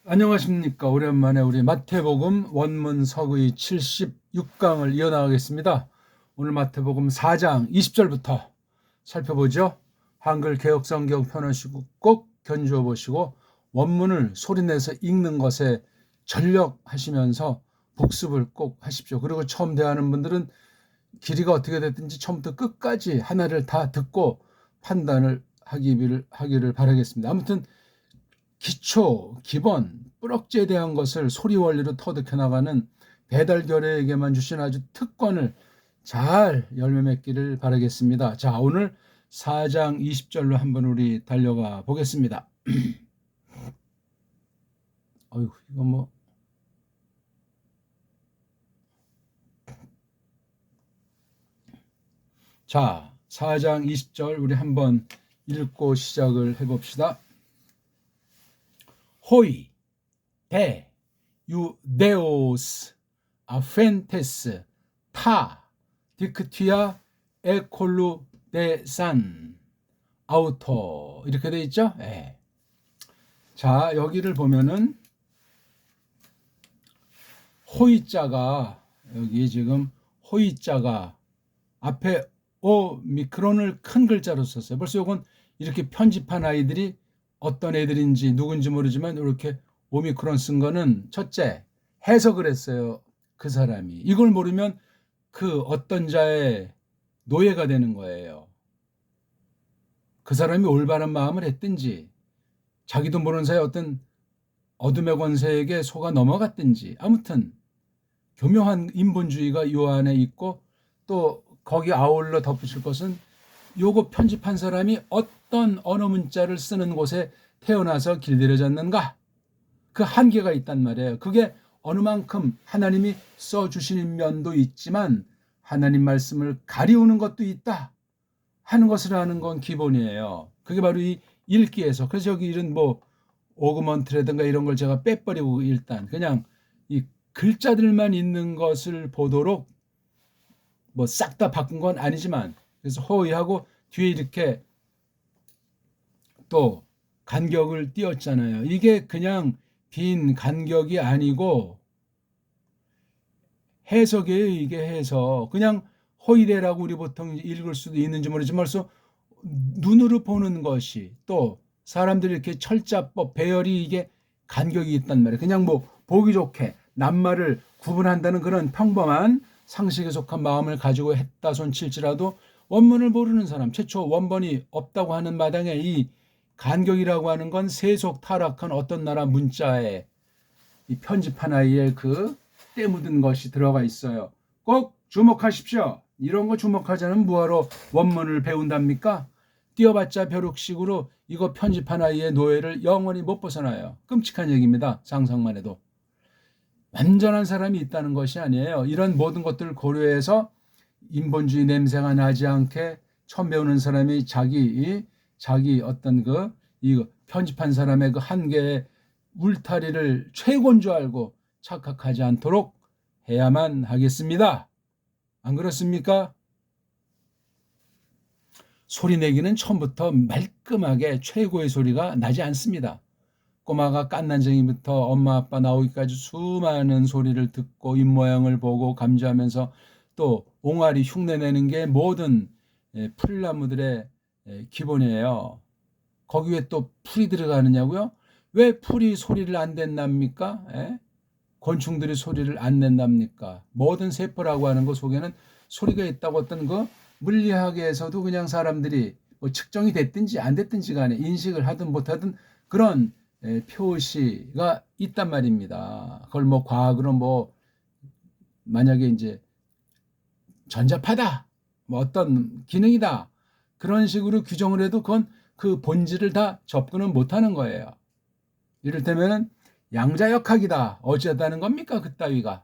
안녕하십니까. 오랜만에 우리 마태복음 원문 서의 76강을 이어나가겠습니다. 오늘 마태복음 4장 20절부터 살펴보죠. 한글 개역성경 펴놓으시고 꼭 견주어 보시고 원문을 소리내서 읽는 것에 전력하시면서 복습을 꼭 하십시오. 그리고 처음 대하는 분들은 길이가 어떻게 됐든지 처음부터 끝까지 하나를 다 듣고 판단을 하기를 바라겠습니다. 아무튼 기초, 기본, 뿌럭지에 대한 것을 소리 원리로 터득해 나가는 배달결에게만 주신 아주 특권을 잘 열매 맺기를 바라겠습니다. 자, 오늘 4장 20절로 한번 우리 달려가 보겠습니다. 어휴, 이거 뭐. 자, 4장 20절 우리 한번 읽고 시작을 해봅시다. 호이, 데, 유데오스, 아펜테스, 타, 디크티아, 에콜루, 데산, 아우터 이렇게 돼 있죠? 네. 자, 여기를 보면은 호이자가 여기 지금 호이자가 앞에 오미크론을 큰 글자로 썼어요. 벌써 이건 이렇게 편집한 아이들이 어떤 애들인지 누군지 모르지만 이렇게 오미크론 쓴 거는 첫째 해석을 했어요. 그 사람이 이걸 모르면 그 어떤 자의 노예가 되는 거예요. 그 사람이 올바른 마음을 했든지 자기도 모르는 사이에 어떤 어둠의 권세에게 속아 넘어갔든지 아무튼 교묘한 인본주의가 요 안에 있고 또 거기 아울러 덧붙일 것은 요거 편집한 사람이 어떤 언어 문자를 쓰는 곳에 태어나서 길들여졌는가 그 한계가 있단 말이에요. 그게 어느 만큼 하나님이 써주시는 면도 있지만 하나님 말씀을 가리우는 것도 있다 하는 것을 아는 건 기본이에요. 그게 바로 이 읽기에서. 그래서 여기 이런 뭐 오그먼트라든가 이런 걸 제가 빼버리고 일단 그냥 이 글자들만 있는 것을 보도록 뭐 싹 다 바꾼 건 아니지만 그래서 호의하고 뒤에 이렇게 또 간격을 띄웠잖아요. 이게 그냥 빈 간격이 아니고 해석이에요. 이게 해석. 그냥 호의대라고 우리 보통 읽을 수도 있는지 모르지만 벌써 눈으로 보는 것이 또 사람들이 이렇게 철자법, 배열이 이게 간격이 있단 말이에요. 그냥 뭐 보기 좋게 낱말을 구분한다는 그런 평범한 상식에 속한 마음을 가지고 했다 손칠지라도 원문을 모르는 사람, 최초 원본이 없다고 하는 마당에 이 간격이라고 하는 건 세속 타락한 어떤 나라 문자에 이 편집한 아이의 그 때 묻은 것이 들어가 있어요. 꼭 주목하십시오. 이런 거 주목하지 않으면 뭐하러 원문을 배운답니까? 띄어봤자 벼룩식으로 이거 편집한 아이의 노예를 영원히 못 벗어나요. 끔찍한 얘기입니다. 상상만 해도. 완전한 사람이 있다는 것이 아니에요. 이런 모든 것들을 고려해서 인본주의 냄새가 나지 않게 처음 배우는 사람이 자기 어떤 이 편집한 사람의 그 한계의 울타리를 최고인 줄 알고 착각하지 않도록 해야만 하겠습니다. 안 그렇습니까? 소리 내기는 처음부터 말끔하게 최고의 소리가 나지 않습니다. 꼬마가 깐난쟁이부터 엄마 아빠 나오기까지 수많은 소리를 듣고 입모양을 보고 감지하면서 또 옹알이 흉내내는 게 모든 풀나무들의 기본이에요. 거기에 또 풀이 들어가느냐고요? 왜 풀이 소리를 안 낸답니까? 곤충들이 소리를 안 낸답니까? 모든 세포라고 하는 것 속에는 소리가 있다고 어떤 그 물리학에서도 그냥 사람들이 뭐 측정이 됐든지 안 됐든지 간에 인식을 하든 못하든 그런 표시가 있단 말입니다. 그걸 뭐 과학으로 뭐 만약에 이제 전자파다, 뭐 어떤 기능이다 그런 식으로 규정을 해도 그건 그 본질을 다 접근은 못하는 거예요. 이를테면 양자역학이다 어쩌다는 겁니까 그따위가?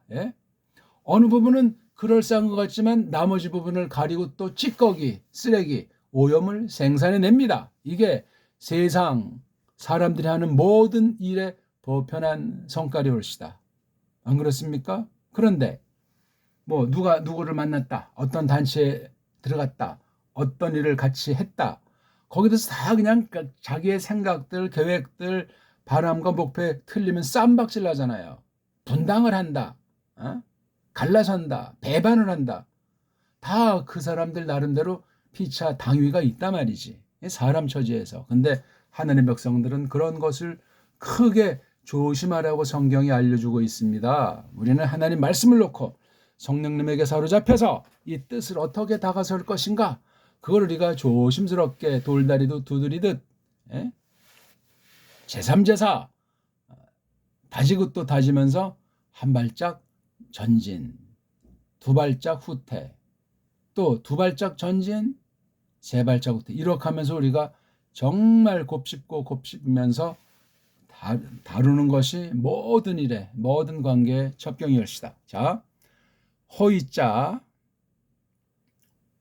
어느 부분은 그럴싸한 것 같지만 나머지 부분을 가리고 또 찌꺼기, 쓰레기, 오염을 생산해냅니다. 이게 세상 사람들이 하는 모든 일의 보편한 성깔이 올시다. 안 그렇습니까? 그런데 뭐 누가 누구를 만났다, 어떤 단체에 들어갔다, 어떤 일을 같이 했다. 거기서 다 그냥 자기의 생각들, 계획들, 바람과 목표에 틀리면 쌈박질 나잖아요. 분당을 한다. 갈라선다. 배반을 한다. 다 그 사람들 나름대로 피차 당위가 있단 말이지. 사람 처지에서. 근데 하나님의 백성들은 그런 것을 크게 조심하라고 성경이 알려주고 있습니다. 우리는 하나님 말씀을 놓고 성령님에게 사로잡혀서 이 뜻을 어떻게 다가설 것인가? 그걸 우리가 조심스럽게 돌다리도 두드리듯 제3제사 다지고 또 다지면서 한 발짝 전진, 두 발짝 후퇴, 또 두 발짝 전진, 세 발짝 후퇴. 이렇게 하면서 우리가 정말 곱씹고 곱씹으면서 다루는 것이 모든 일에, 모든 관계의 첩경이올시다. 자,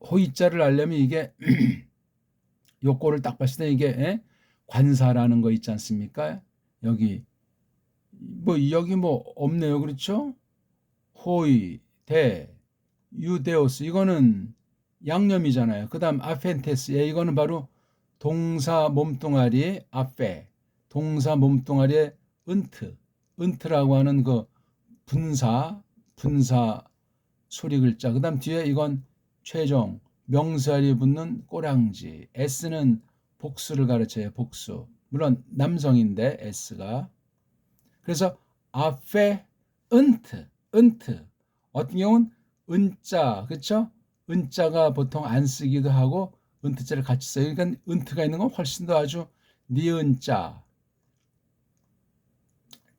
호의자를 알려면 이게 요거를 딱 봤을 때 이게 관사라는 거 있지 않습니까? 여기 뭐 없네요. 그렇죠? 호의, 유데오스 이거는 양념이잖아요. 그다음 아펜테스 이거는 바로 동사 몸뚱아리 아페 동사 몸뚱아리의 은트라고 하는 그 분사 소리 글자. 그다음 뒤에 이건 최종 명사리 붙는 꼬랑지. S는 복수를 가르쳐요. 복수. 물론 남성인데 S가. 그래서 아페 은트 어떤 경우는 은자 그렇죠? 은자가 보통 안 쓰기도 하고 은트자를 같이 써요. 그러니까 은트가 있는 건 훨씬 더 아주 니은자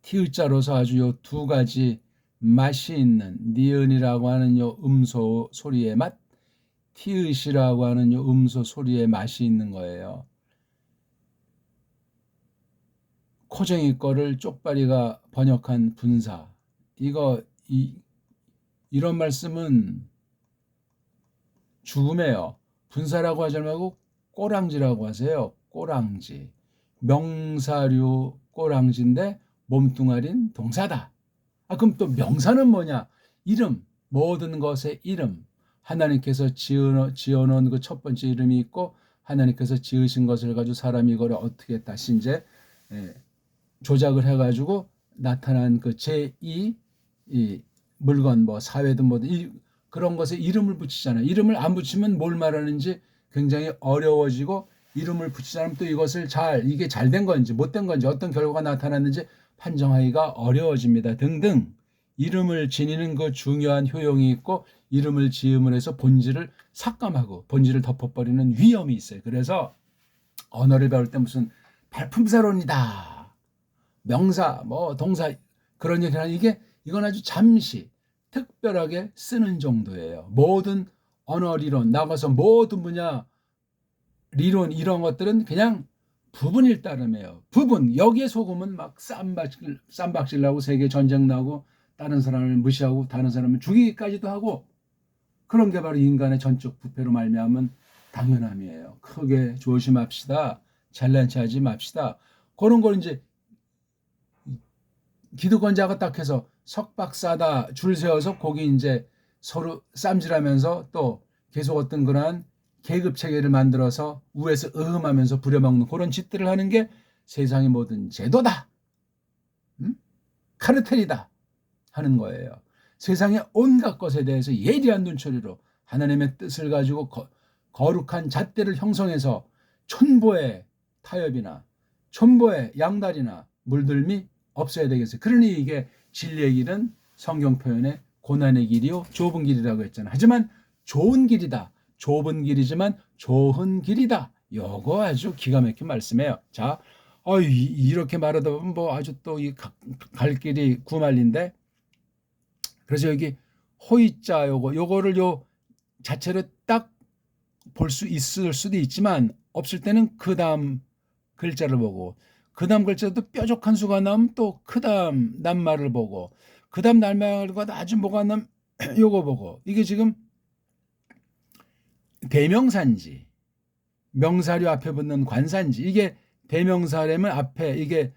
티을자로서 아주 요 두 가지 맛이 있는 니은이라고 하는 요 음소 소리의 맛, 티읕이라고 하는 요 음소 소리의 맛이 있는 거예요. 코쟁이 거를 쪽발이가 번역한 분사. 이런 말씀은 죽음이에요. 분사라고 하지 말고 꼬랑지라고 하세요. 꼬랑지. 명사류 꼬랑지인데 몸뚱아리는 동사다. 그럼 또 명사는 뭐냐? 이름, 모든 것의 이름. 하나님께서 지어놓은 그 첫 번째 이름이 있고 하나님께서 지으신 것을 가지고 사람이 이걸 어떻게 다시 이제 조작을 해가지고 나타난 그 제2 이 물건 뭐 사회든 뭐든 그런 것에 이름을 붙이잖아요. 이름을 안 붙이면 뭘 말하는지 굉장히 어려워지고 이름을 붙이지 않으면 또 이것을 이게 잘 된 건지 못된 건지 어떤 결과가 나타났는지 판정하기가 어려워집니다. 등등 이름을 지니는 그 중요한 효용이 있고 이름을 지음을 해서 본질을 삭감하고 본질을 덮어버리는 위험이 있어요. 그래서 언어를 배울 때 무슨 발품사론이다. 명사, 뭐 동사 그런 얘기는 이건 아주 잠시 특별하게 쓰는 정도예요. 모든 언어 리론 나가서 모든 분야 리론 이런 것들은 그냥 부분일 따름이에요. 부분 여기에 속으면 막 쌈박질 나고 세계 전쟁 나고 다른 사람을 무시하고 다른 사람을 죽이기까지도 하고 그런 게 바로 인간의 전적 부패로 말미암은 당연함이에요. 크게 조심합시다. 잘난 체하지 맙시다. 그런 걸 이제 기득권자가 딱 해서 석박사다 줄 세워서 거기 이제 서로 쌈질하면서 또 계속 어떤 그러한 계급 체계를 만들어서 우에서 으흠하면서 부려먹는 그런 짓들을 하는 게 세상의 모든 제도다. 카르텔이다. 하는 거예요. 세상의 온갖 것에 대해서 예리한 눈초리로 하나님의 뜻을 가지고 거룩한 잣대를 형성해서 촌보의 타협이나 촌보의 양다리나 물들미 없어야 되겠어요. 그러니 이게 진리의 길은 성경 표현에 고난의 길이요 좁은 길이라고 했잖아요. 하지만 좋은 길이다. 좁은 길이지만 좋은 길이다. 요거 아주 기가 막힌 말씀이에요. 자, 이렇게 말하다 보면 뭐 아주 또 갈 길이 구말린데 그래서 여기 호의자 요거를 요 자체로 딱 볼 수 있을 수도 있지만 없을 때는 그 다음 글자를 보고 그 다음 글자도 뾰족한 수가 나오면 또 그 다음 낱말을 보고 그 다음 낱말과 아주 뭐가 나면 요거 보고 이게 지금 대명사인지 명사류 앞에 붙는 관사인지 이게 대명사라면 앞에 이게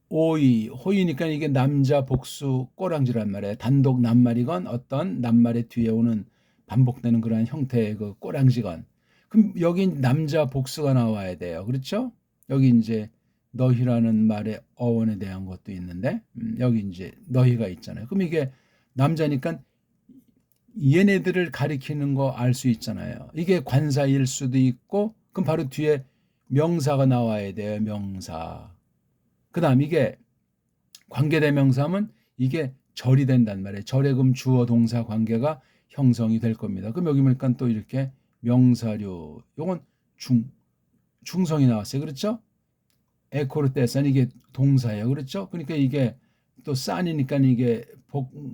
호의니까 이게 남자 복수 꼬랑지란 말이에요. 단독 낱말이건 어떤 낱말의 뒤에 오는 반복되는 그러한 형태의 그 꼬랑지건. 그럼 여기 남자 복수가 나와야 돼요. 그렇죠? 여기 이제 너희라는 말의 어원에 대한 것도 있는데 여기 이제 너희가 있잖아요. 그럼 이게 남자니까 얘네들을 가리키는 거 알 수 있잖아요. 이게 관사일 수도 있고 그럼 바로 뒤에 명사가 나와야 돼요. 명사. 그 다음 이게 관계대명사면 이게 절이 된단 말이에요. 절에 그럼 주어 동사 관계가 형성이 될 겁니다. 그럼 여기 보니까 또 이렇게 명사류 요건 중성이 나왔어요. 그렇죠? 에코르테산 이게 동사예요. 그렇죠? 그러니까 이게 또 싼이니까 이게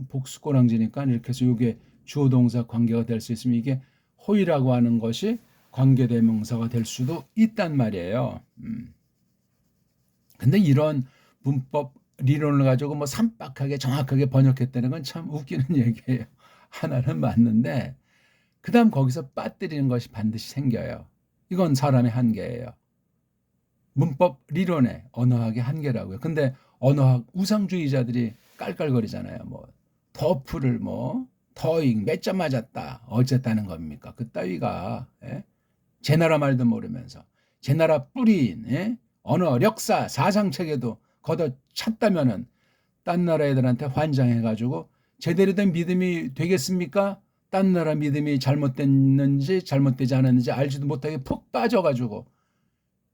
복수꼬랑지니까 이렇게 해서 이게 주어 동사 관계가 될 수 있으면 이게 호의라고 하는 것이 관계대명사가 될 수도 있단 말이에요. 근데 이런 문법理論을 가지고 뭐 삼박하게 정확하게 번역했다는 건 참 웃기는 얘기예요. 하나는 맞는데 그다음 거기서 빠뜨리는 것이 반드시 생겨요. 이건 사람의 한계예요. 문법理論의 언어학의 한계라고요. 근데 언어학 우상주의자들이 깔깔거리잖아요. 뭐 더프를 뭐 더잉 몇 점 맞았다 어쨌다는 겁니까? 그 따위가 제 나라 말도 모르면서 제 나라 뿌리인 언어 역사 사상체계도 걷어 찼다면은 딴 나라 애들한테 환장해가지고 제대로 된 믿음이 되겠습니까? 딴 나라 믿음이 잘못됐는지 잘못되지 않았는지 알지도 못하게 푹 빠져가지고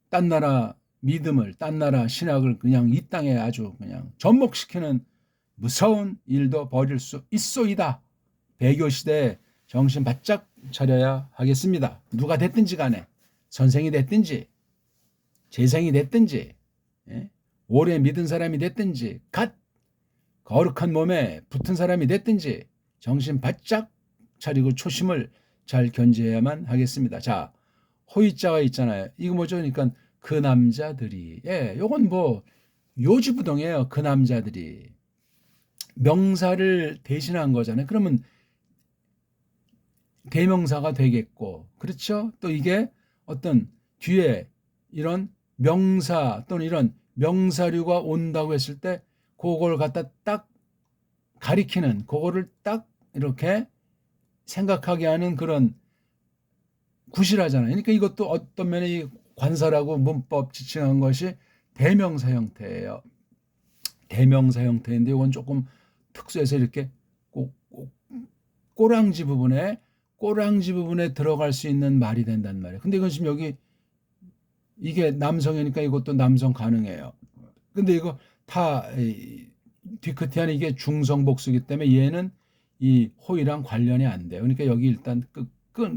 딴 나라 믿음을 딴 나라 신학을 그냥 이 땅에 아주 그냥 접목시키는 무서운 일도 벌일 수 있소이다. 배교시대에 정신 바짝 차려야 하겠습니다. 누가 됐든지 간에 선생이 됐든지 재생이 됐든지 오래 믿은 사람이 됐든지 갓 거룩한 몸에 붙은 사람이 됐든지 정신 바짝 차리고 초심을 잘 견지해야만 하겠습니다. 자, 호의자가 있잖아요. 이거 뭐죠? 그러니까 그 남자들이 요건 뭐 요지부동이에요. 그 남자들이 명사를 대신한 거잖아요. 그러면 대명사가 되겠고 그렇죠? 또 이게 어떤 뒤에 이런 명사 또는 이런 명사류가 온다고 했을 때 그걸 갖다 딱 가리키는 그거를 딱 이렇게 생각하게 하는 그런 구실하잖아요. 그러니까 이것도 어떤 면에 관사라고 문법 지칭한 것이 대명사 형태예요. 대명사 형태인데 이건 조금 특수해서 이렇게 꼬랑지 부분에 들어갈 수 있는 말이 된단 말이에요. 근데 이건 지금 여기 이게 남성이니까 이것도 남성 가능해요. 근데 이거 다 뒤끝에 하는 이게 중성복수이기 때문에 얘는 이 호의랑 관련이 안 돼요. 그러니까 여기 일단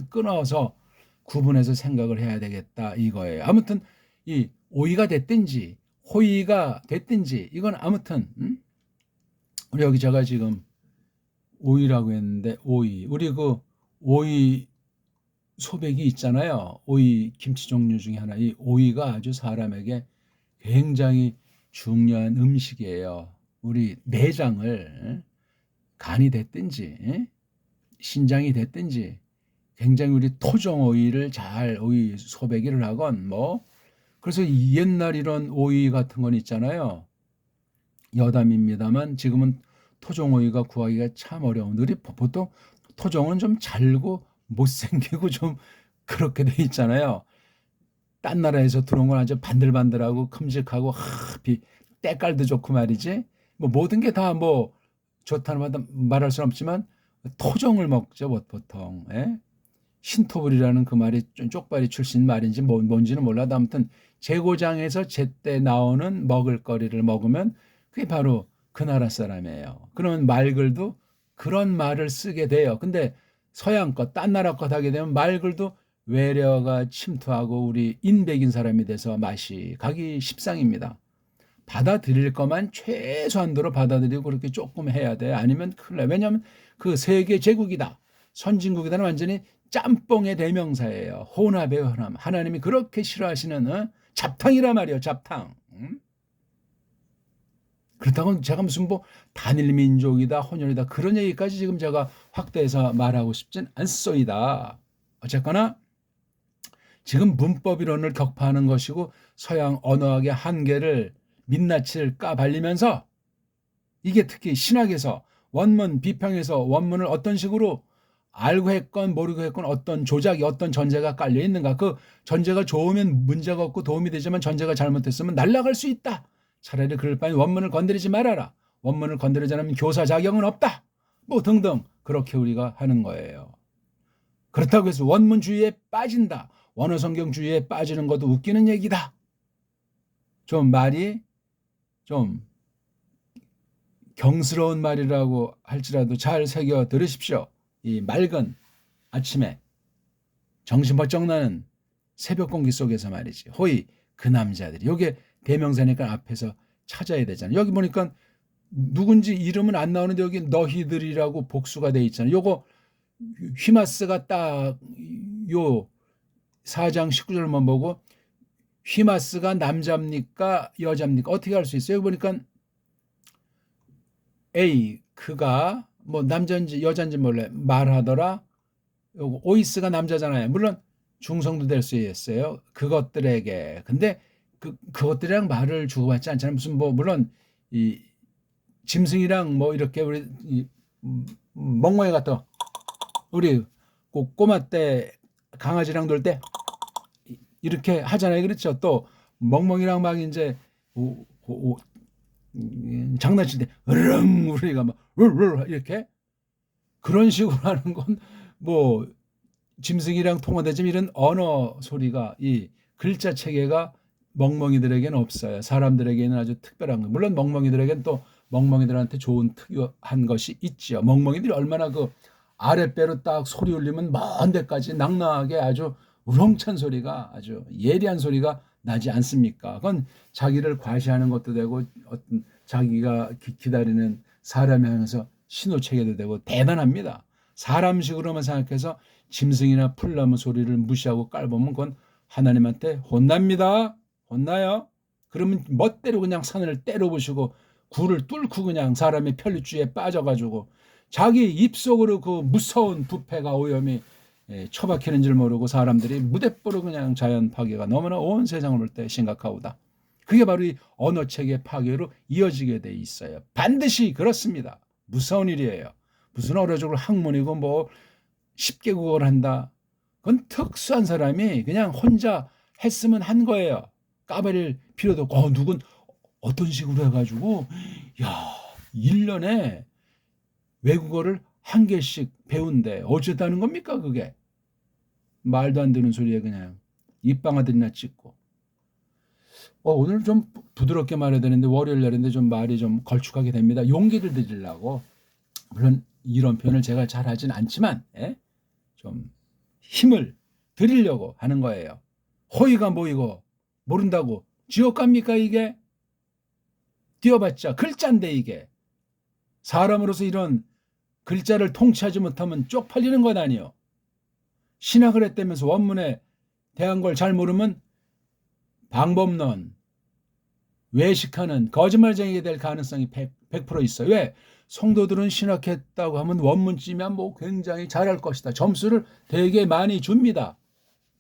끊어서 구분해서 생각을 해야 되겠다 이거예요. 아무튼 이 오이가 됐든지 호의가 됐든지 이건 아무튼 우리 여기 제가 지금 오이라고 했는데 오이 우리 그 오이 소백이 있잖아요. 오이 김치 종류 중에 하나. 이 오이가 아주 사람에게 굉장히 중요한 음식이에요. 우리 내장을 간이 됐든지 신장이 됐든지 굉장히 우리 토종 오이를 잘 오이 소배기를 하건 뭐 그래서 옛날 이런 오이 같은 건 있잖아요. 여담입니다만 지금은 토종 오이가 구하기가 참 어려운 우리 보통 토종은 좀 잘고 못생기고 좀 그렇게 돼 있잖아요. 딴 나라에서 들어온 건 아주 반들반들하고 큼직하고 때깔도 좋고 말이지. 뭐 모든 게 다 뭐 좋다는 말할 수는 없지만 토종을 먹죠 보통. 신토불이라는 그 말이 쪽발이 출신 말인지 뭔지는 몰라도 아무튼 재고장에서 제때 나오는 먹을거리를 먹으면 그게 바로 그 나라 사람이에요. 그러면 말글도 그런 말을 쓰게 돼요. 근데 서양 것, 딴 나라 것 하게 되면 말글도 외려가 침투하고 우리 인백인 사람이 돼서 맛이 가기 십상입니다. 받아들일 것만 최소한도로 받아들이고 그렇게 조금 해야 돼. 아니면 큰일 나. 왜냐하면 그 세계 제국이다. 선진국이다는 완전히 짬뽕의 대명사예요. 혼합의 혼합. 하나님이 그렇게 싫어하시는 잡탕이라 말이에요. 잡탕. 그렇다고 제가 무슨 뭐 단일 민족이다 혼혈이다 그런 얘기까지 지금 제가 확대해서 말하고 싶진 않소이다. 어쨌거나 지금 문법이론을 격파하는 것이고 서양 언어학의 한계를 민낯을 까발리면서 이게 특히 신학에서 원문 비평에서 원문을 어떤 식으로 알고 했건 모르고 했건 어떤 조작이 어떤 전제가 깔려 있는가. 그 전제가 좋으면 문제가 없고 도움이 되지만 전제가 잘못됐으면 날아갈 수 있다. 차라리 그럴 바에 원문을 건드리지 말아라. 원문을 건드리지 않으면 교사 자격은 없다. 뭐 등등 그렇게 우리가 하는 거예요. 그렇다고 해서 원문주의에 빠진다. 원어성경주의에 빠지는 것도 웃기는 얘기다. 좀 말이 좀 경스러운 말이라고 할지라도 잘 새겨 들으십시오. 이 맑은 아침에 정신 번쩍 나는 새벽 공기 속에서 말이지. 호의 그 남자들이. 이게 대명사니까 앞에서 찾아야 되잖아요. 여기 보니까 누군지 이름은 안 나오는데 여기 너희들이라고 복수가 돼 있잖아요. 요거 휘마스가 딱 요 4장 19절만 보고 휘마스가 남자입니까 여자입니까 어떻게 할 수 있어요? 여기 보니까 A 그가 뭐 남자인지 여자인지 몰라요. 말하더라. 요거 오이스가 남자잖아요. 물론 중성도 될 수 있어요. 그것들에게. 근데 그것들이랑 말을 주고받지 않잖아요. 무슨 뭐 물론 이 짐승이랑 뭐 이렇게 우리 멍멍이 같은 우리 꼬마 때 강아지랑 놀 때 이렇게 하잖아요. 그렇죠. 또 멍멍이랑 막 이제 장난칠 때 으릉 우리가 막 이렇게 그런 식으로 하는 건 뭐 짐승이랑 통화되지만 이런 언어 소리가 이 글자 체계가 멍멍이들에게는 없어요. 사람들에게는 아주 특별한 거. 물론 멍멍이들에게는 또 멍멍이들한테 좋은 특유한 것이 있죠. 멍멍이들이 얼마나 그 아랫배로 딱 소리 울리면 먼 데까지 낭낭하게 아주 우렁찬 소리가 아주 예리한 소리가 나지 않습니까? 그건 자기를 과시하는 것도 되고 어떤 자기가 기다리는 사람을 향해서 신호 체계도 되고 대단합니다. 사람식으로만 생각해서 짐승이나 풀나무 소리를 무시하고 깔보면 그건 하나님한테 혼납니다. 혼나요. 그러면 멋대로 그냥 산을 때려부시고 굴을 뚫고 그냥 사람의 편리주의에 빠져가지고 자기 입속으로 그 무서운 부패가 오염이 처박히는 줄 모르고 사람들이 무대뽀로 그냥 자연 파괴가 너무나 온 세상을 볼 때 심각하오다. 그게 바로 이 언어체계 파괴로 이어지게 돼 있어요. 반드시 그렇습니다. 무서운 일이에요. 무슨 어려적으로 학문이고 뭐 10개국어를 한다. 그건 특수한 사람이 그냥 혼자 했으면 한 거예요. 까발릴 필요도 없고 누군 어떤 식으로 해가지고 야 1년에 외국어를 한 개씩 배운대. 어쩌다는 겁니까 그게. 말도 안 되는 소리에 그냥 입방아들이나 찍고. 오늘 좀 부드럽게 말해야 되는데 월요일 날인데 좀 말이 좀 걸쭉하게 됩니다. 용기를 드리려고. 물론 이런 표현을 제가 잘 하진 않지만 좀 힘을 드리려고 하는 거예요. 호의가 모이고 모른다고 지옥 갑니까 이게? 뛰어봤자 글자인데 이게. 사람으로서 이런 글자를 통치하지 못하면 쪽팔리는 것 아니요. 신학을 했다면서 원문에 대한 걸 잘 모르면 방법론, 외식하는 거짓말쟁이가 될 가능성이 100% 있어요. 왜? 성도들은 신학했다고 하면 원문쯤이면 뭐 굉장히 잘할 것이다. 점수를 되게 많이 줍니다.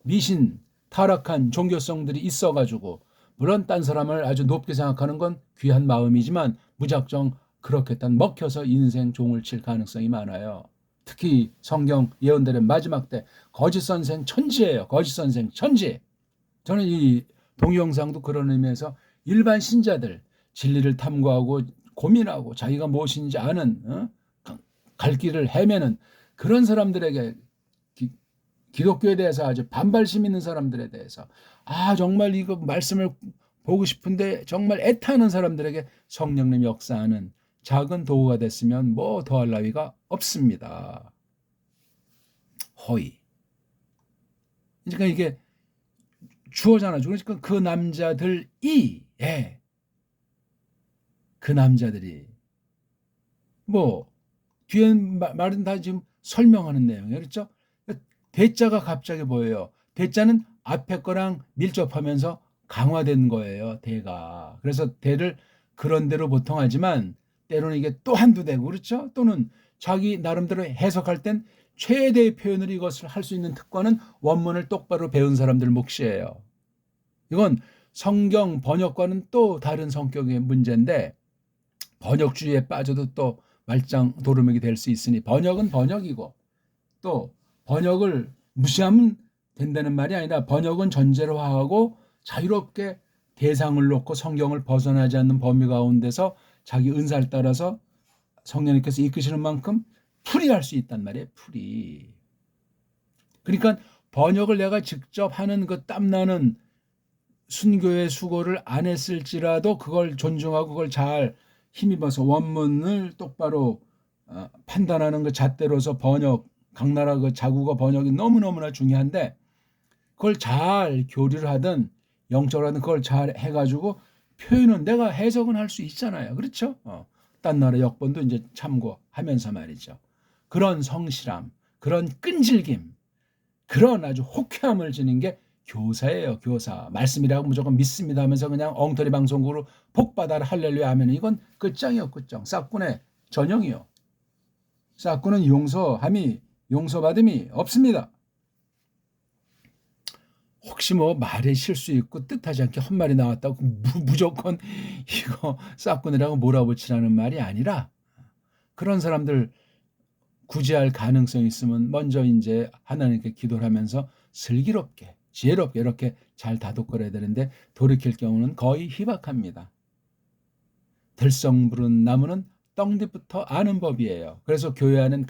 미신, 타락한 종교성들이 있어가지고 물론 딴 사람을 아주 높게 생각하는 건 귀한 마음이지만 무작정 그렇겠다는 먹혀서 인생 종을 칠 가능성이 많아요. 특히 성경 예언들의 마지막 때 거짓 선생 천지예요. 거짓 선생 천지. 저는 이 동영상도 그런 의미에서 일반 신자들 진리를 탐구하고 고민하고 자기가 무엇인지 아는 갈 길을 헤매는 그런 사람들에게 기독교에 대해서 아주 반발심 있는 사람들에 대해서 정말 이거 말씀을 보고 싶은데 정말 애타는 사람들에게 성령님 역사하는 작은 도구가 됐으면 뭐 더할 나위가 없습니다. 호의. 그러니까 이게 주어잖아. 그러니까 그 남자들이 그 남자들이 뭐 뒤에 말은 다 지금 설명하는 내용이에요. 그렇죠? 대자가 갑자기 보여요. 대자는 앞에 거랑 밀접하면서 강화된 거예요. 대가. 그래서 대를 그런 대로 보통 하지만 때로는 이게 또 한두 대고 그렇죠? 또는 자기 나름대로 해석할 땐 최대의 표현으로 이것을 할 수 있는 특권은 원문을 똑바로 배운 사람들 몫이에요. 이건 성경 번역과는 또 다른 성격의 문제인데 번역주의에 빠져도 또 말짱 도루묵이 될 수 있으니 번역은 번역이고 또 번역을 무시하면 된다는 말이 아니라 번역은 전제로 하고 자유롭게 대상을 놓고 성경을 벗어나지 않는 범위 가운데서 자기 은사를 따라서 성령님께서 이끄시는 만큼 풀이할 수 있단 말이에요. 풀이. 그러니까 번역을 내가 직접 하는 그 땀나는 순교의 수고를 안 했을지라도 그걸 존중하고 그걸 잘 힘입어서 원문을 똑바로 판단하는 그 잣대로서 번역, 각 나라 그 자국어 번역이 너무너무나 중요한데 그걸 잘 교류를 하든 영적으로 하든 그걸 잘 해가지고 표현은 내가 해석은 할 수 있잖아요. 그렇죠? 딴 나라 역본도 이제 참고하면서 말이죠. 그런 성실함, 그런 끈질김, 그런 아주 호쾌함을 지닌 게 교사예요. 교사. 말씀이라고 무조건 믿습니다 하면서 그냥 엉터리 방송국으로 복받아라 할렐루야 하면 이건 끝장이요. 끝장. 싹군의 전형이요. 싹군은 용서받음이 없습니다. 혹시 뭐 말에 실수 있고 뜻하지 않게 헛말이 나왔다고 무조건 이거 싹군이라고 몰아붙이라는 말이 아니라 그런 사람들 구제할 가능성이 있으면 먼저 이제 하나님께 기도를 하면서 슬기롭게 지혜롭게 이렇게 잘 다독거려야 되는데 돌이킬 경우는 거의 희박합니다. 들성 부른 나무는 떡 뒤부터 아는 법이에요. 그래서 교회 안은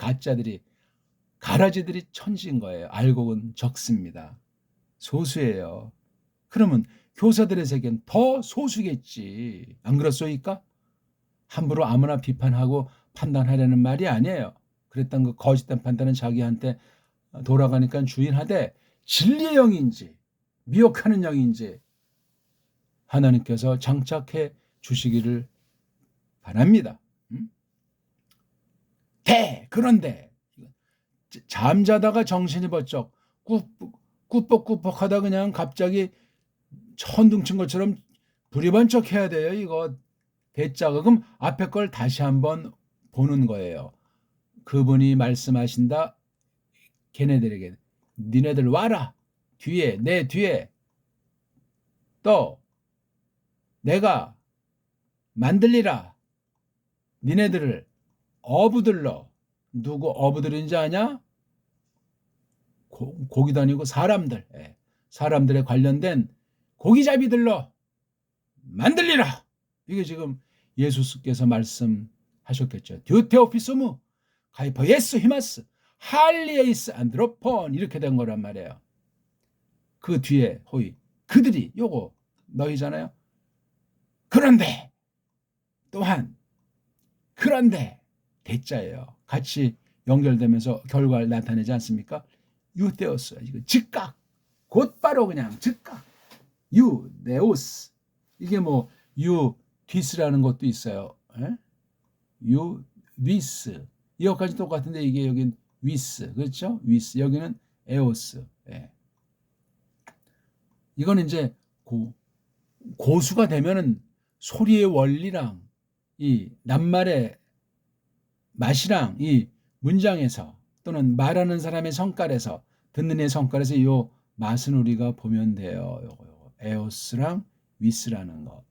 가라지들이 천지인 거예요. 알고는 적습니다. 소수예요. 그러면 교사들의 세계는 더 소수겠지. 안 그렇소이까? 함부로 아무나 비판하고 판단하려는 말이 아니에요. 그랬던 그 거짓된 판단은 자기한테 돌아가니까 주인하되 진리의 영인지 미혹하는 영인지 하나님께서 장착해 주시기를 바랍니다. 그런데 잠자다가 정신이 번쩍 꾸벅꾸벅하다 그냥 갑자기 천둥 친 것처럼 불이 번쩍해야 돼요. 이거 대자가 그럼 앞에 걸 다시 한번 보는 거예요. 그분이 말씀하신다. 걔네들에게 니네들 와라. 뒤에 내 뒤에 또 내가 만들리라. 니네들을 어부들로 누구 어부들인지 아냐? 고기도 아니고 사람들. 사람들에 관련된 고기잡이들로 만들리라. 이게 지금 예수께서 말씀하셨겠죠. 듀테오피소무 가이퍼 예스 히마스 할리에이스 안드로폰 이렇게 된 거란 말이에요. 그 뒤에 호이 그들이 요거 너희잖아요. 그런데 또한 그런데 대자예요. 같이 연결되면서 결과를 나타내지 않습니까? 유데오스 이거 즉각 곧바로 그냥 즉각 유데오스 이게 뭐 유디스라는 것도 있어요. 유디스 이거까지 똑같은데 이게 여긴 위스 그렇죠? 위스 여기는 에오스. 이거는 이제 고수가 되면은 소리의 원리랑 이 낱말의 맛이랑 이 문장에서 또는 말하는 사람의 성깔에서 듣는 의 성깔에서 이 맛은 우리가 보면 돼요. 요거 에오스랑 위스라는 거.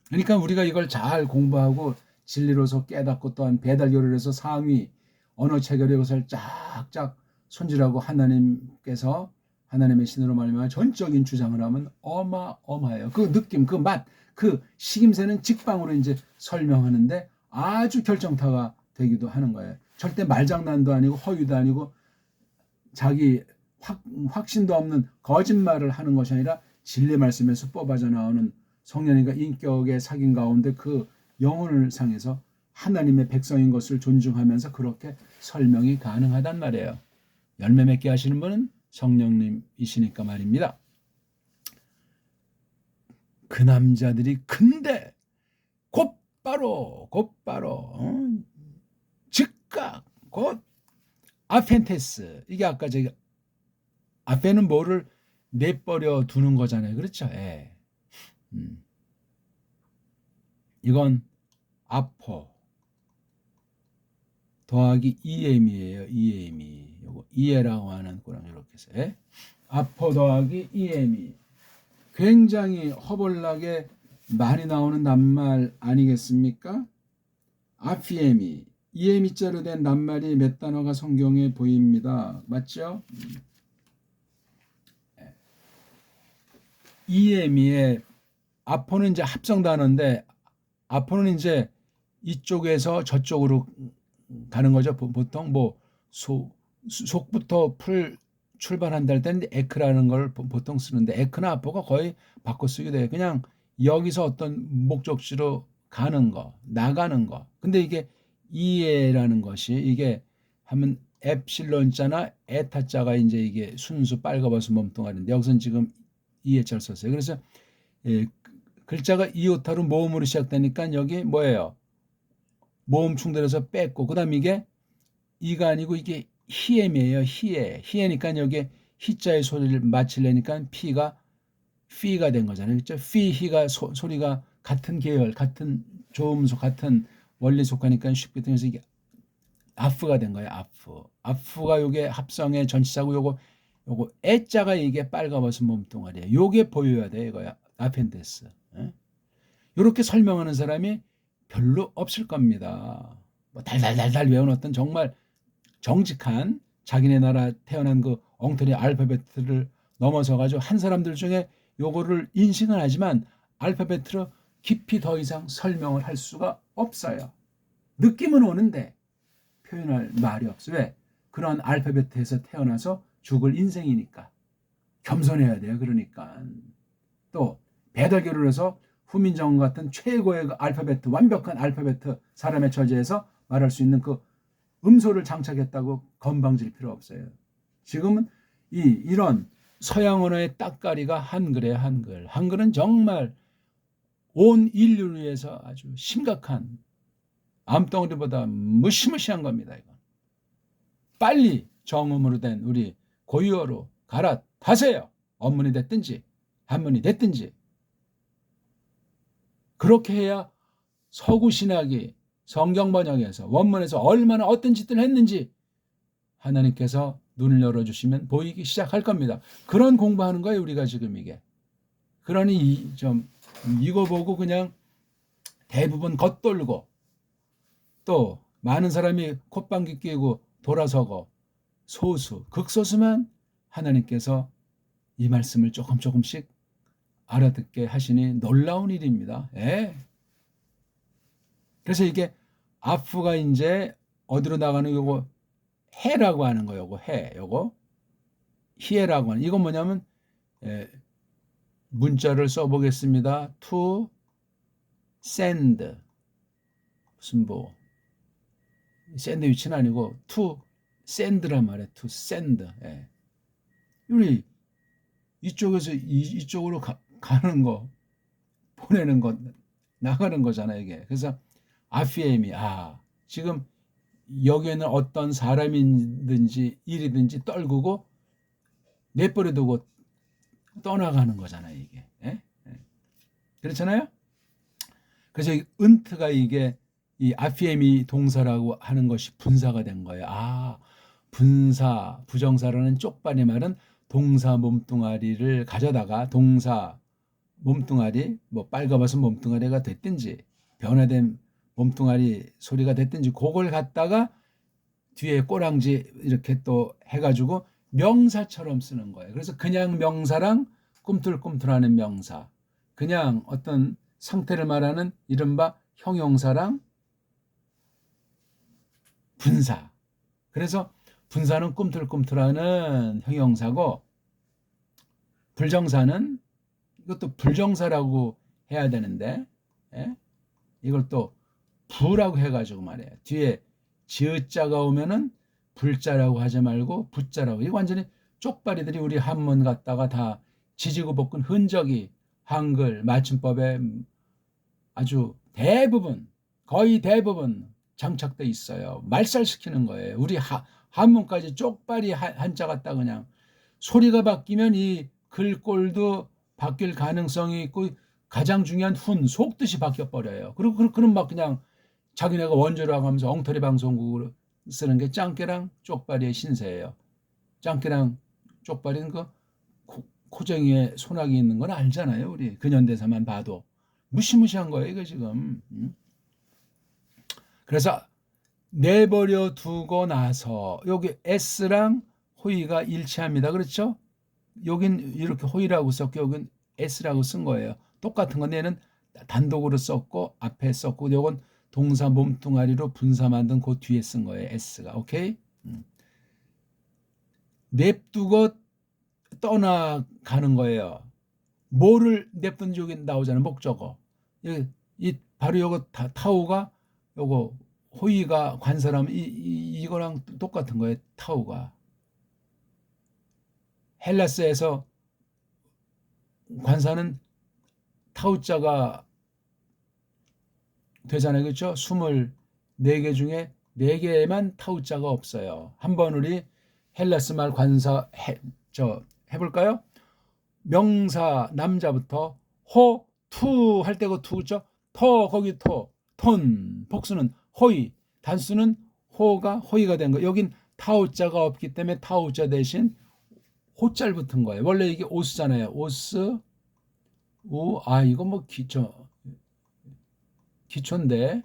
그러니까 우리가 이걸 잘 공부하고 진리로서 깨닫고 또한 배달교를 해서 상위 언어 체결의 것을 쫙쫙 손질하고 하나님께서 하나님의 신으로 말미암아 전적인 주장을 하면 어마어마해요. 그 느낌, 그 맛, 그 식임새는 직방으로 이제 설명하는데 아주 결정타가 되기도 하는 거예요. 절대 말장난도 아니고 허위도 아니고 자기 확신도 없는 거짓말을 하는 것이 아니라 진리 말씀에서 뽑아져 나오는 성령님과 인격의 사귐 가운데 그 영혼을 상해서 하나님의 백성인 것을 존중하면서 그렇게 설명이 가능하단 말이에요. 열매 맺게 하시는 분은 성령님이시니까 말입니다. 그 남자들이 근데 곧바로 즉각 곧 아펜테스 이게 아까 제가 앞에는 뭐를 내버려 두는 거잖아요. 그렇죠? 이건 아포 더하기 EM이에요. EM이 요거 이해라고 하는 거랑 이렇게 해서 아포 더하기 EM이 굉장히 허벌나게 많이 나오는 낱말 아니겠습니까? 아피엠이 이에미자로 된 낱말이 몇 단어가 성경에 보입니다. 맞죠? 이에미의 아포는 이제 합성 단어인데 아포는 이제 이쪽에서 저쪽으로 가는 거죠. 보통 뭐 속부터 풀 출발한다 할 때는 에크라는 걸 보통 쓰는데 에크나 아포가 거의 바꿔 쓰게 돼요. 그냥 여기서 어떤 목적지로 가는 거, 나가는 거. 근데 이게 이에라는 것이 이게 하면 엡실론자나 에타자가 이제 이게 순수 빨가벗은 몸뚱아리인데 여기서는 지금 이에자를 썼어요. 그래서 예, 글자가 이오타로 모음으로 시작되니까 여기 뭐예요? 모음 충돌해서 뺐고 그다음 이게 이가 아니고 이게 히엠이에요. 히에니까 여기 히자의 소리를 맞추려니까 피가 피가 된 거잖아요. 그렇죠? 히가 소리가 같은 계열, 같은 조음소, 같은 원리 속하니까 쉽게 들어서 이게 아프가 된 거예요. 아프가 요게 합성의 전치사고 요거 애자가 이게 빨가벗은 몸뚱아리예요. 요게 보여야 돼 이거야. 아펜데스. 이렇게 설명하는 사람이 별로 없을 겁니다. 뭐 달달달달 외운 어떤 정말 정직한 자기네 나라 태어난 그 엉터리 알파벳을 넘어서 가지고 한 사람들 중에 요거를 인식은 하지만 알파벳으로 깊이 더 이상 설명을 할 수가 없어요. 느낌은 오는데 표현할 말이 없어. 왜? 그런 알파벳에서 태어나서 죽을 인생이니까. 겸손해야 돼요. 그러니까. 또 배달교를 해서 후민정 같은 최고의 그 알파벳, 완벽한 알파벳 사람의 처지에서 말할 수 있는 그 음소를 장착했다고 건방질 필요 없어요. 지금은 이런 서양 언어의 따까리가 한글이에요. 한글은 정말 온 인류를 위해서 아주 심각한 암덩어리보다 무시무시한 겁니다. 이건. 빨리 정음으로 된 우리 고유어로 갈아타세요. 언문이 됐든지 한문이 됐든지. 그렇게 해야 서구 신학이 성경 번역에서 원문에서 얼마나 어떤 짓을 했는지 하나님께서 눈을 열어주시면 보이기 시작할 겁니다. 그런 공부하는 거예요. 우리가 지금 이게. 그러니 이거 보고 그냥 대부분 겉돌고 또 많은 사람이 콧방귀 뀌고 돌아서고 극소수만 하나님께서 이 말씀을 조금씩 알아듣게 하시니 놀라운 일입니다. 예. 그래서 이게 아프가 이제 어디로 나가는 요거 해라고 하는 거 요거 히에라고 하는 이건 뭐냐면 문자를 써보겠습니다. to send 무슨 뭐 샌드위치는 아니고 to send란 말이에요. to send. 예. 우리 이쪽에서 이쪽으로 가는 거 보내는 거 나가는 거잖아요 이게. 그래서 아피엠이 지금 여기에는 어떤 사람이든지 일이든지 떨구고 내버려 두고 떠나가는 거잖아요 이게. 예? 그렇잖아요. 그래서 은트가 이게 이 아피엠이 동사라고 하는 것이 분사가 된 거예요. 분사 부정사라는 쪽반이 말은 동사 몸뚱아리를 가져다가 동사 몸뚱아리 뭐 빨가벗은 몸뚱아리가 됐든지 변화된 몸뚱아리 소리가 됐든지 그걸 갖다가 뒤에 꼬랑지 이렇게 또 해가지고 명사처럼 쓰는 거예요. 그래서 그냥 명사랑 꿈틀꿈틀하는 명사, 그냥 어떤 상태를 말하는 이른바 형용사랑 분사. 그래서 분사는 꿈틀꿈틀하는 형용사고 불정사는 이것도 불정사라고 해야 되는데 이걸 또 부라고 해가지고 말이에요. 뒤에 지읒자가 오면은 불자라고 하지 말고 부자라고. 이거 완전히 쪽발이들이 우리 한문 갖다가 다 지지고 볶은 흔적이 한글 맞춤법에 아주 거의 대부분 장착돼 있어요. 말살시키는 거예요. 우리 한문까지 쪽발이 한자 갖다 그냥 소리가 바뀌면 이 글꼴도 바뀔 가능성이 있고 가장 중요한 속뜻이 바뀌어버려요. 그리고 그런 막 그냥 자기네가 원조라고 하면서 엉터리 방송국으로 쓰는 게 짱깨랑 쪽발이의 신세예요. 짱깨랑 쪽발이는 그 코쟁이에 소나기 있는 건 알잖아요. 우리 근현대사만 봐도. 무시무시한 거예요 이거 지금. 그래서 내버려 두고 나서 여기 S랑 호의가 일치합니다. 그렇죠? 여긴 이렇게 호의라고 썼고 여긴 S라고 쓴 거예요. 똑같은 건데 얘는 단독으로 썼고 앞에 썼고 요건 동사 몸뚱아리로 분사 만든 그 뒤에 쓴 거예요. S가. 오케이? 냅두고 떠나가는 거예요. 뭐를 냅둔지 여기 나오잖아요. 목적어. 이 바로 요거 타우가 요거 호의가 관사람 이거랑 똑같은 거예요. 타우가. 헬라스에서 관사는 타우자가 되잖아요. 그렇죠? 24개 중에 4개에만 타우자가 없어요. 한번 우리 헬라스 말 관사 해볼까요? 명사 남자부터 호, 투 할 때고 투 그렇죠? 토 거기 토, 톤 복수는 호이, 단수는 호가 호이가 된 거. 여긴 타우자가 없기 때문에 타우자 대신 호자를 붙은 거예요. 원래 이게 오스잖아요. 오스, 우, 이거 뭐 기초인데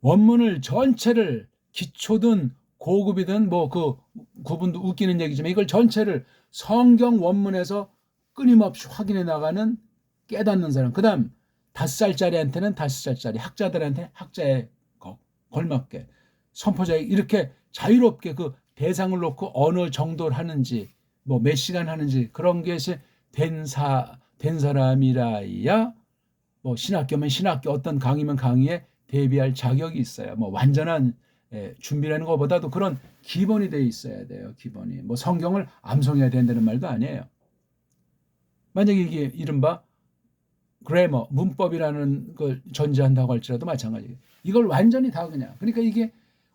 원문을 전체를 기초든 고급이든 뭐 그 구분도 웃기는 얘기지만 이걸 전체를 성경 원문에서 끊임없이 확인해 나가는 깨닫는 사람. 그 다음 5살짜리한테는 5살짜리, 학자들한테 학자에 걸맞게 선포자에 이렇게 자유롭게 그 대상을 놓고 어느 정도를 하는지 뭐 몇 시간 하는지 그런 것이 된 사람이라야 뭐 신학교면 신학교 어떤 강의면 강의에 대비할 자격이 있어요. 뭐 완전한 준비라는 것보다도 그런 기본이 돼 있어야 돼요. 기본이. 뭐 성경을 암송해야 된다는 말도 아니에요. 만약에 이게 이른바 그래머, 문법이라는 걸 전제한다고 할지라도 마찬가지예요. 이걸 완전히 다 그냥. 그러니까 이게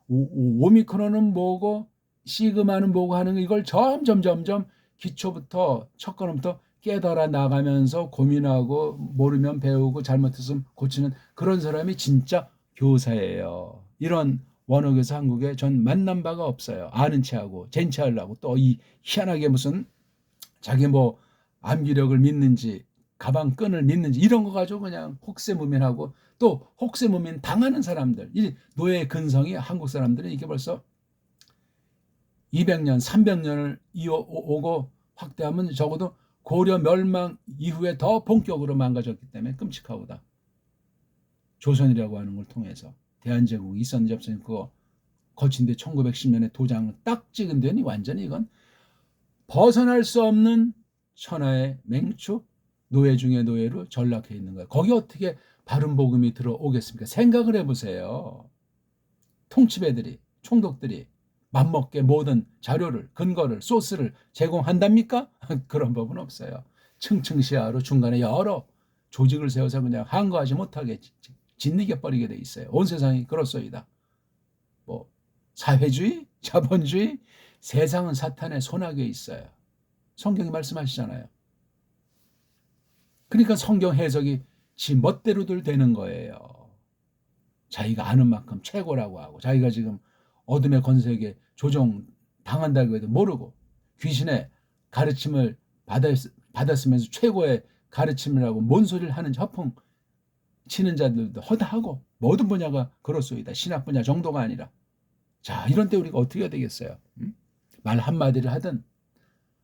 오미크론은 뭐고 시그마는 뭐고 하는 이걸 점점 기초부터 첫 걸음부터 깨달아 나가면서 고민하고 모르면 배우고 잘못했으면 고치는 그런 사람이 진짜 교사예요. 이런 원어교사 한국에 전 만난 바가 없어요. 아는 체하고 젠체하려고 또 이 희한하게 무슨 자기 뭐 암기력을 믿는지 가방 끈을 믿는지 이런 거 가지고 그냥 혹세무민하고 또 혹세무민 당하는 사람들 이 노예 근성이 한국 사람들은 이게 벌써 200년 300년을 이어오고 확대하면 적어도 고려 멸망 이후에 더 본격으로 망가졌기 때문에 끔찍하다. 조선이라고 하는 걸 통해서 대한제국이 있었는지 없었는지 그거 거친데 1910년에 도장을 딱 찍은 데니 완전히 이건 벗어날 수 없는 천하의 맹추 노예 중에 노예로 전락해 있는 거예요. 거기 어떻게 바른 복음이 들어오겠습니까? 생각을 해보세요. 통치배들이 총독들이 맘먹게 모든 자료를 근거를 소스를 제공한답니까? 그런 법은 없어요. 층층시하로 중간에 여러 조직을 세워서 그냥 항거하지 못하게 짓이겨 버리게 돼 있어요. 온 세상이 그렇소이다. 뭐 사회주의, 자본주의, 세상은 사탄의 손아귀에 있어요. 성경이 말씀하시잖아요. 그러니까 성경 해석이 지 멋대로들 되는 거예요. 자기가 아는 만큼 최고라고 하고 자기가 지금 어둠의 권세에게 조종 당한다고 해도 모르고 귀신의 가르침을 받았으면서 최고의 가르침이라고 뭔 소리를 하는지 허풍 치는 자들도 허다하고 모든 분야가 그렇소이다. 신학 분야 정도가 아니라. 자, 이런 때 우리가 어떻게 해야 되겠어요? 말 한마디를 하든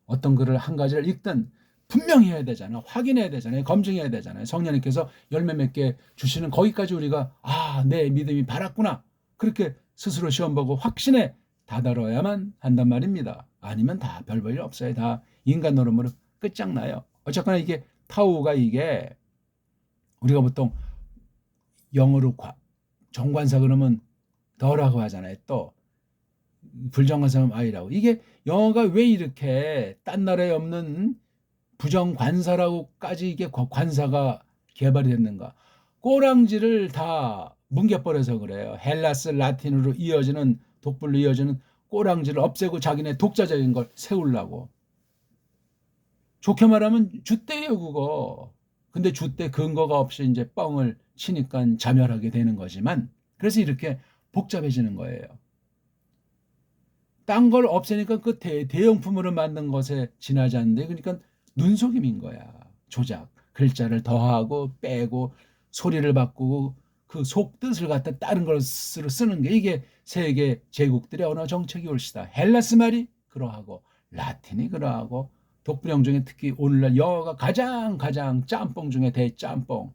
어떤 글을 한 가지를 읽든 분명히 해야 되잖아요. 확인해야 되잖아요. 검증해야 되잖아요. 성령님께서 열매 맺게 주시는 거기까지 우리가 내 믿음이 바랐구나. 그렇게 스스로 시험 보고 확신에 다다뤄야만 한단 말입니다. 아니면 다 별 볼 일 없어요. 다 인간 노름으로 끝장나요. 어쨌거나 이게 타우가 이게 우리가 보통 영어로 정관사 그러면 더라고 하잖아요. 또 불정관사는 아이라고. 이게 영어가 왜 이렇게 딴 나라에 없는 부정관사라고까지 이게 관사가 개발이 됐는가? 꼬랑지를 다 뭉개버려서 그래요. 헬라스 라틴으로 이어지는 독불로 이어지는 꼬랑지를 없애고 자기네 독자적인 걸 세우려고. 좋게 말하면 줏대예요 그거. 근데 줏대 근거가 없이 이제 뻥을 치니까 자멸하게 되는 거지만 그래서 이렇게 복잡해지는 거예요. 딴 걸 없애니까 그 대용품으로 만든 것에 지나지 않는데 그러니까 눈속임인 거야. 조작. 글자를 더하고 빼고 소리를 바꾸고 그 속뜻을 갖다 다른 것으로 쓰는 게 이게 세계 제국들의 언어 정책이 옳시다. 헬라스 말이 그러하고 라틴이 그러하고 독불형 중에 특히 오늘날 영어가 가장 짬뽕 중에 대짬뽕,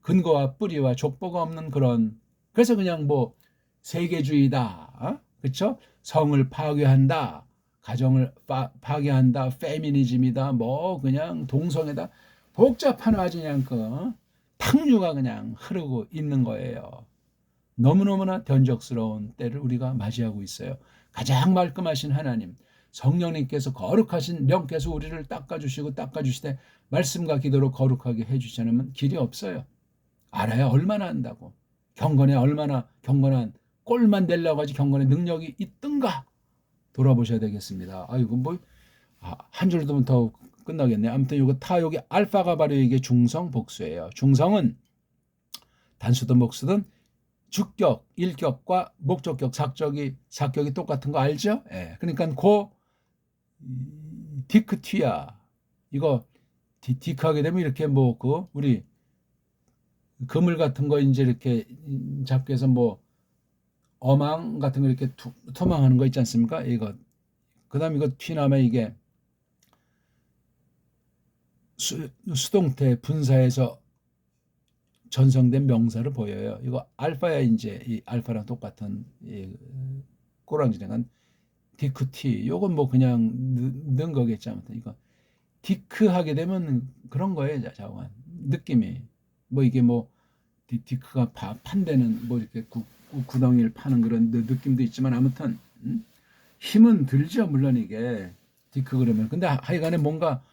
근거와 뿌리와 족보가 없는 그런, 그래서 그냥 뭐 세계주의다, 그렇죠? 성을 파괴한다, 가정을 파괴한다, 페미니즘이다, 뭐 그냥 동성애다, 복잡한 아주 그냥 그 탕류가 그냥 흐르고 있는 거예요. 너무너무나 변적스러운 때를 우리가 맞이하고 있어요. 가장 말끔하신 하나님, 성령님께서 거룩하신 영께서 우리를 닦아주시고 닦아주시되 말씀과 기도로 거룩하게 해주지 않으면 길이 없어요. 알아야 얼마나 한다고. 경건에 얼마나 경건한 꼴만 내려고 하지 경건의 능력이 있던가 돌아보셔야 되겠습니다. 아이고 뭐 한 줄도 더 끝나겠네. 아무튼 이거 여기 알파가 바로 이게 중성 복수예요. 중성은 단수든 복수든 주격, 일격과 목적격, 사격이 똑같은 거 알죠? 예. 그러니까 디크튀아 이거 디크하게 되면 이렇게 뭐 우리 그물 같은 거 이제 이렇게 잡기 위해서 뭐 어망 같은 거 이렇게 투망하는 거 있지 않습니까? 이거 그다음 이거 튀나면 이게 수동태 분사에서 전성된 명사를 보여요. 이거 알파야 이제 이 알파랑 똑같은 이 꼬랑지랑 디크티. 요건 뭐 그냥 넣은 거겠지. 아무튼 이거 디크 하게 되면 그런 거예요. 자오한 느낌이 뭐 이게 뭐 디크가 판대는 뭐 이렇게 구덩이를 파는 그런 느낌도 있지만 아무튼 힘은 들죠. 물론 이게 디크 그러면 근데 하여간에 뭔가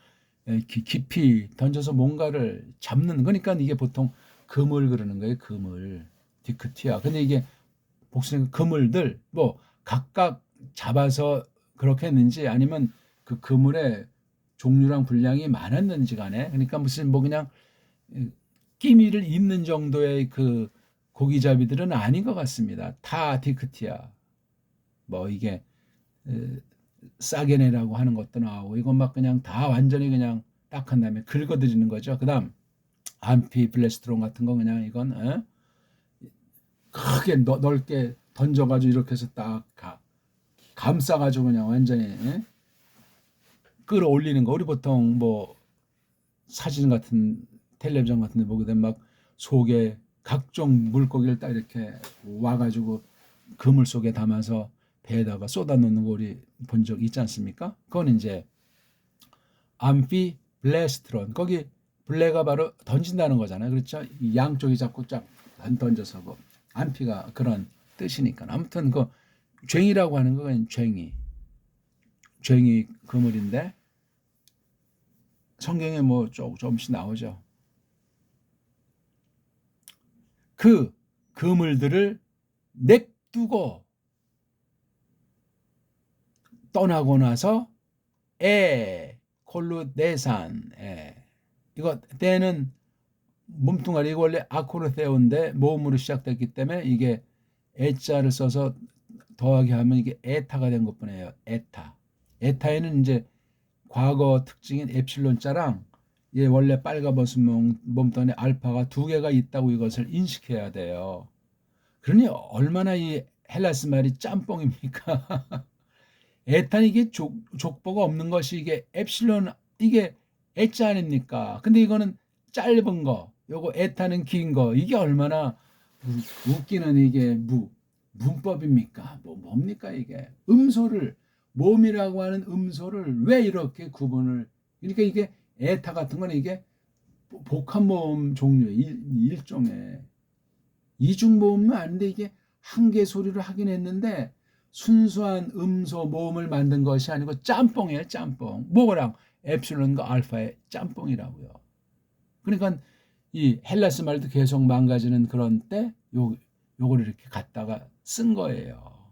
깊이 던져서 뭔가를 잡는 거니까 이게 보통 그물 그러는 거예요. 그물 디크티아. 근데 이게 복수는 그물들 뭐 각각 잡아서 그렇게 했는지 아니면 그 그물의 종류랑 분량이 많았는지 간에 그러니까 무슨 뭐 그냥 끼니를 잇는 정도의 그 고기잡이들은 아닌 것 같습니다. 다 디크티아. 뭐 이게 싸게내라고 하는 것도 나오고 이건 막 그냥 다 완전히 그냥 딱 한 다음에 긁어들이는 거죠. 그다음 암피블레스트론 같은 거 그냥 이건 크게 넓게 던져가지고 이렇게 해서 딱 감싸가지고 그냥 완전히 끌어올리는 거. 우리 보통 뭐 사진 같은 텔레비전 같은 데 보게 되면 막 속에 각종 물고기를 딱 이렇게 와가지고 그물 속에 담아서 배에다가 쏟아놓는 거 우리 본 적 있지 않습니까? 그건 이제 암피블레스트론. 거기 블레가 바로 던진다는 거잖아요. 그렇죠? 이 양쪽이 자꾸 쫙 던져서 뭐 암피가 그런 뜻이니까. 아무튼 그 쟁이라고 하는 건 쟁이 그물인데 성경에 뭐 조금씩 나오죠. 그 그물들을 냅두고 떠나고 나서 콜루네산 이거 때는 몸뚱아리 이거 원래 아코르테오인데 모음으로 시작됐기 때문에 이게 에자를 써서 더하게 하면 이게 에타가 된 것뿐이에요. 에타에는 이제 과거 특징인 엡실론자랑 원래 빨가벗은 몸뚱아리 알파가 두 개가 있다고 이것을 인식해야 돼요. 그러니 얼마나 이 헬라스 말이 짬뽕입니까? 에탄 이게 족보가 없는 것이 이게 엡실론 이게 에자 아닙니까? 근데 이거는 짧은 거, 요거 에탄은 긴 거, 이게 얼마나 웃기는 이게 문법입니까? 뭡니까 이게? 몸이라고 하는 음소를 왜 이렇게 구분을? 그러니까 이게 에타 같은 건 이게 복합 모음 종류 일종의 이중 모음은 아닌데 이게 한 개 소리를 하긴 했는데 순수한 음소 모음을 만든 것이 아니고 짬뽕이에요. 짬뽕. 뭐랑 엡실론과 알파의 짬뽕이라고요. 그러니까 이 헬라스 말도 계속 망가지는 그런 때 요걸 이렇게 갖다가 쓴 거예요.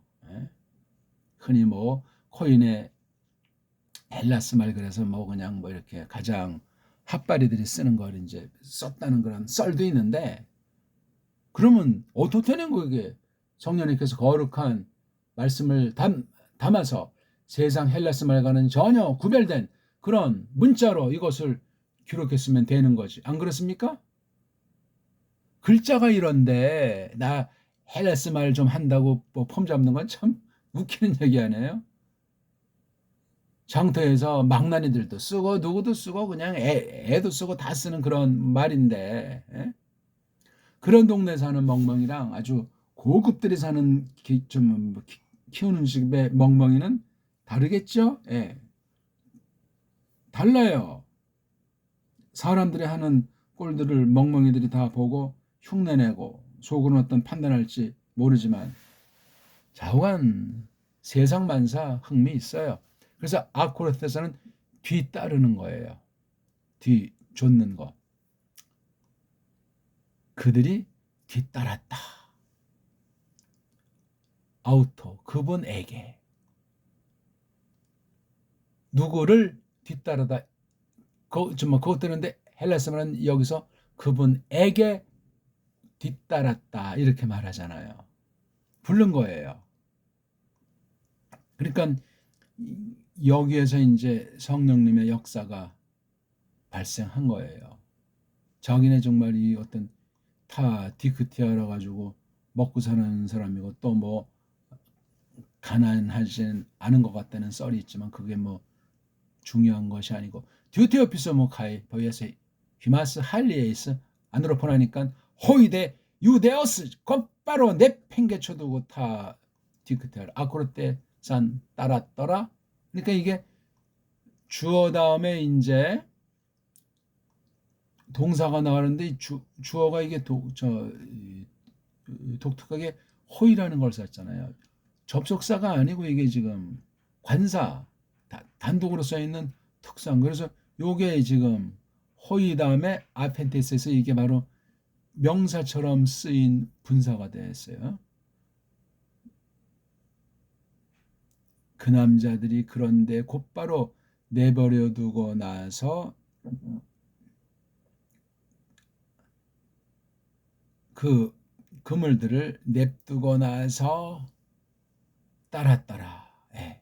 흔히 뭐 코인의 헬라스 말 그래서 뭐 그냥 뭐 이렇게 가장 핫바리들이 쓰는 걸 이제 썼다는 그런 썰도 있는데 그러면 어떻게 되는 거예요 이게? 성령님께서 거룩한 말씀을 담아서 세상 헬라스 말과는 전혀 구별된 그런 문자로 이것을 기록했으면 되는 거지. 안 그렇습니까? 글자가 이런데 나 헬라스 말 좀 한다고 뭐 폼 잡는 건 참 웃기는 얘기 아니에요? 장터에서 망나니들도 쓰고 누구도 쓰고 그냥 애도 쓰고 다 쓰는 그런 말인데, 예? 그런 동네 사는 멍멍이랑 아주 고급들이 사는 좀 키우는 집의 멍멍이는 다르겠죠? 예, 달라요. 사람들이 하는 꼴들을 멍멍이들이 다 보고 흉내내고 속으로 어떤 판단할지 모르지만 좌우한 세상만사 흥미 있어요. 그래서 아코르테서는 뒤따르는 거예요. 뒤쫓는 거. 그들이 뒤따랐다. 아우토, 그분에게. 누구를 뒤따르다. 그것 되는데 헬라스 말은 여기서 그분에게 뒤따랐다. 이렇게 말하잖아요. 부른 거예요. 그러니까 여기에서 이제 성령님의 역사가 발생한 거예요. 자기네 정말 이 어떤 타 디크티아라 가지고 먹고 사는 사람이고 또 뭐 가난하지는 않은 것 같다는 썰이 있지만 그게 뭐 중요한 것이 아니고 듀테오피스 모카이 보이에서 히마스 할리에이스 안드로포나니까 호이데 유데오스 곧바로 내팽개쳐두고 타 디크티아를 아코르테 산 따랐더라. 그러니까 이게 주어 다음에 이제 동사가 나가는데 주어가 이게 독특하게 호이라는 걸 썼잖아요. 접속사가 아니고 이게 지금 관사 단독으로 써 있는 특성. 그래서 요게 지금 호이 다음에 아펜테스에서 이게 바로 명사처럼 쓰인 분사가 됐어요. 그 남자들이 그런데 곧바로 내버려 두고 나서 그 그물들을 냅두고 나서 따랐더라. 예.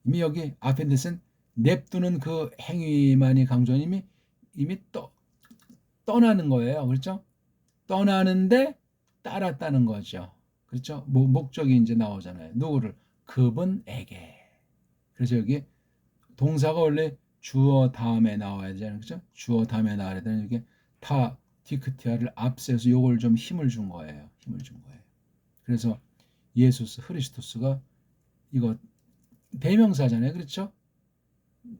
이미 여기 아펜데스는 냅두는 그 행위만이 강조는 이미 떠나는 거예요. 그렇죠? 떠나는데 따랐다는 거죠. 그렇죠? 목적이 이제 나오잖아요. 누구를? 그분에게. 그래서 여기 동사가 원래 주어 다음에 나와야 되잖아요. 그렇죠? 주어 다음에 나와야 되는 이게 타 디크티아를 앞세서 요걸 좀 힘을 준 거예요. 힘을 준 거예요. 그래서 예수스 크리스토스가 이거 대명사잖아요. 그렇죠?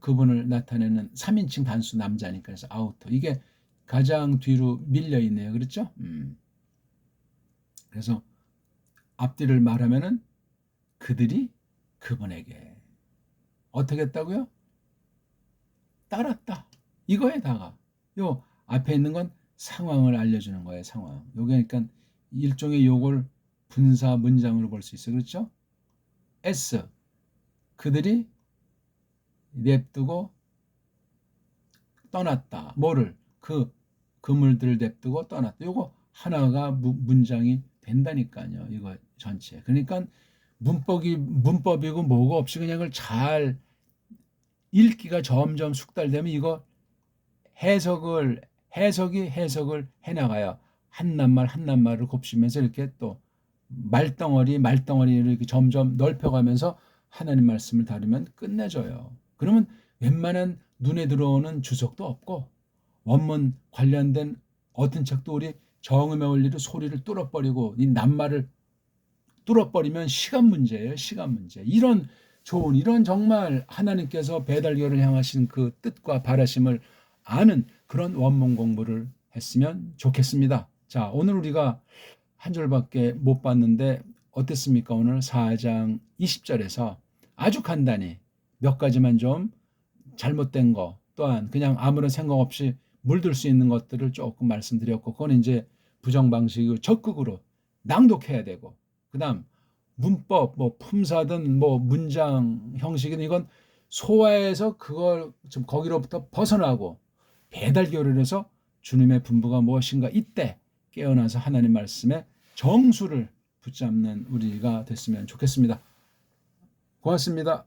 그분을 나타내는 3인칭 단수 남자니까 그래서 아우터. 이게 가장 뒤로 밀려 있네요. 그렇죠? 그래서 앞뒤를 말하면은 그들이 그분에게 어떻게 했다고요? 따랐다. 이거에다가 요 앞에 있는 건 상황을 알려주는 거예요. 상황. 요게 그러니까 일종의 요걸 분사 문장으로 볼 수 있어요. 그렇죠? S 그들이 냅두고 떠났다. 뭐를? 그 그물들을 냅두고 떠났다. 요거 하나가 문장이 된다니까요. 이거 전체. 그러니까 문법이고 뭐고 없이 그냥 그걸 잘 읽기가 점점 숙달되면 이거 해석이 해석을 해나가요. 한 낱말 한 낱말을 곱씹으면서 이렇게 또 말덩어리를 이렇게 점점 넓혀가면서 하나님 말씀을 다루면 끝내줘요. 그러면 웬만한 눈에 들어오는 주석도 없고 원문 관련된 어떤 책도 우리 정음의 원리로 소리를 뚫어버리고 이 낱말을 뚫어버리면 시간 문제예요. 시간 문제. 이런 정말 하나님께서 배달교를 향하신 그 뜻과 바라심을 아는 그런 원문 공부를 했으면 좋겠습니다. 자, 오늘 우리가 한 절밖에 못 봤는데 어땠습니까? 오늘 4장 20절에서 아주 간단히 몇 가지만 좀 잘못된 거 또한 그냥 아무런 생각 없이 물들 수 있는 것들을 조금 말씀드렸고 그건 이제 부정 방식으로 적극으로 낭독해야 되고 그다음 문법 뭐 품사든 뭐 문장 형식이든 이건 소화해서 그걸 좀 거기로부터 벗어나고 배달교를 해서 주님의 분부가 무엇인가 이때 깨어나서 하나님 말씀에 정수를 붙잡는 우리가 됐으면 좋겠습니다. 고맙습니다.